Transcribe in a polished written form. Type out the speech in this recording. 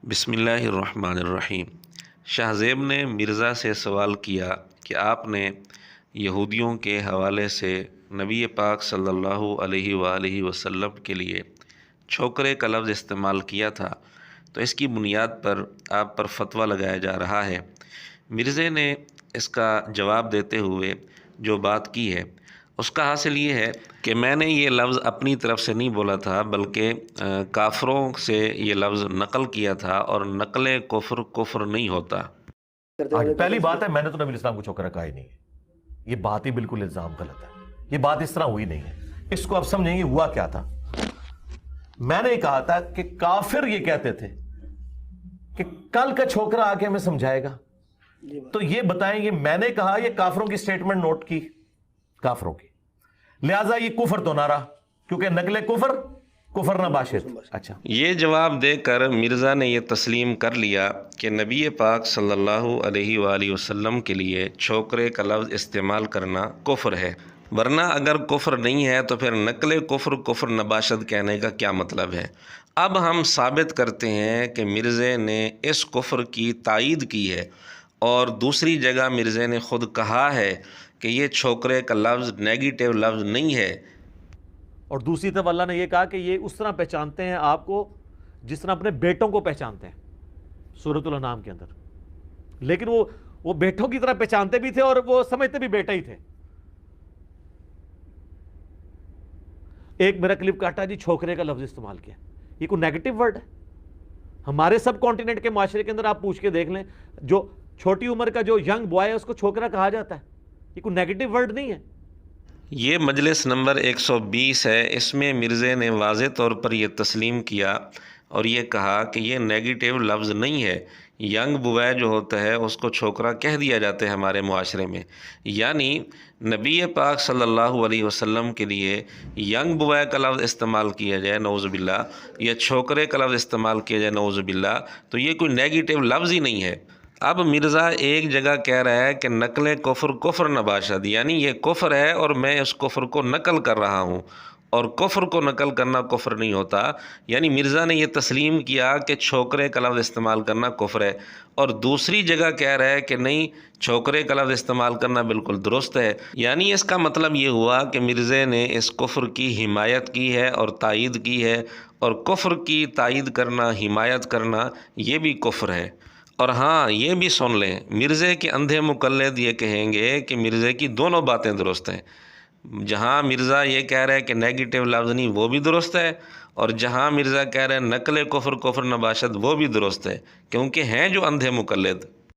بسم اللہ الرحمن الرحیم۔ شاہ زیب نے مرزا سے سوال کیا کہ آپ نے یہودیوں کے حوالے سے نبی پاک صلی اللہ علیہ وآلہ وسلم کے لیے چھوکرے کا لفظ استعمال کیا تھا، تو اس کی بنیاد پر آپ پر فتویٰ لگایا جا رہا ہے۔ مرزے نے اس کا جواب دیتے ہوئے جو بات کی ہے اس کا حاصل یہ ہے کہ میں نے یہ لفظ اپنی طرف سے نہیں بولا تھا، بلکہ کافروں سے یہ لفظ نقل کیا تھا، اور نقل کفر کفر نہیں ہوتا۔ پہلی بات ہے، میں نے تو نبی اسلام کو چھوکرا کہا ہی نہیں ہے، یہ بات ہی بالکل الزام غلط ہے، یہ بات اس طرح ہوئی نہیں ہے۔ اس کو آپ سمجھیں گے ہوا کیا تھا۔ میں نے کہا تھا کہ کافر یہ کہتے تھے کہ کل کا چھوکرا آ کے ہمیں سمجھائے گا، تو یہ بتائیں گے میں نے کہا یہ کافروں کی سٹیٹمنٹ نوٹ کی، کافروں کی، لہذا یہ کفر تو نہ رہا، کیونکہ نقل کفر کفر نہ باشد۔ اچھا، یہ جواب دے کر مرزا نے یہ تسلیم کر لیا کہ نبی پاک صلی اللہ علیہ وآلہ وسلم کے لیے چھوکرے کا لفظ استعمال کرنا کفر ہے، ورنہ اگر کفر نہیں ہے تو پھر نقل کفر کفر نباشد کہنے کا کیا مطلب ہے۔ اب ہم ثابت کرتے ہیں کہ مرزے نے اس کفر کی تائید کی ہے، اور دوسری جگہ مرزے نے خود کہا ہے کہ یہ چھوکرے کا لفظ نیگیٹو لفظ نہیں ہے۔ اور دوسری طرف اللہ نے یہ کہا کہ یہ اس طرح پہچانتے ہیں آپ کو جس طرح اپنے بیٹوں کو پہچانتے ہیں، سورۃ الانعام کے اندر۔ لیکن وہ بیٹوں کی طرح پہچانتے بھی تھے اور وہ سمجھتے بھی بیٹا ہی تھے۔ ایک میرا کلپ کاٹا جی، چھوکرے کا لفظ استعمال کیا، یہ کوئی نیگیٹو ورڈ ہے؟ ہمارے سب کانٹیننٹ کے معاشرے کے اندر آپ پوچھ کے دیکھ لیں، جو چھوٹی عمر کا جو ینگ بوائے ہے اس کو چھوکرا کہا جاتا ہے، یہ کوئی نیگیٹو ورڈ نہیں ہے۔ یہ مجلس نمبر 120 ہے، اس میں مرزے نے واضح طور پر یہ تسلیم کیا اور یہ کہا کہ یہ نیگیٹو لفظ نہیں ہے۔ ینگ بوائے جو ہوتا ہے اس کو چھوکرا کہہ دیا جاتا ہے ہمارے معاشرے میں، یعنی نبی پاک صلی اللہ علیہ وسلم کے لیے ینگ بوائے کا لفظ استعمال کیا جائے نعوذ باللہ، یا چھوکرے کا لفظ استعمال کیا جائے نعوذ باللہ، تو یہ کوئی نیگیٹو لفظ ہی نہیں ہے۔ اب مرزا ایک جگہ کہہ رہا ہے کہ نقل کفر کفر نباشد، یعنی یہ کفر ہے اور میں اس کفر کو نقل کر رہا ہوں، اور کفر کو نقل کرنا کفر نہیں ہوتا۔ یعنی مرزا نے یہ تسلیم کیا کہ چھوکرے کا لفظ استعمال کرنا کفر ہے، اور دوسری جگہ کہہ رہا ہے کہ نہیں، چھوکرے کا لفظ استعمال کرنا بالکل درست ہے۔ یعنی اس کا مطلب یہ ہوا کہ مرزے نے اس کفر کی حمایت کی ہے اور تائید کی ہے، اور کفر کی تائید کرنا، حمایت کرنا، یہ بھی کفر ہے۔ اور ہاں یہ بھی سن لیں، مرزے کے اندھے مقلد یہ کہیں گے کہ مرزے کی دونوں باتیں درست ہیں۔ جہاں مرزا یہ کہہ رہے ہیں کہ نیگیٹو لفظ نہیں، وہ بھی درست ہے، اور جہاں مرزا کہہ رہے ہیں نقل کفر کفر نباشد، وہ بھی درست ہے، کیونکہ ہیں جو اندھے مقلد۔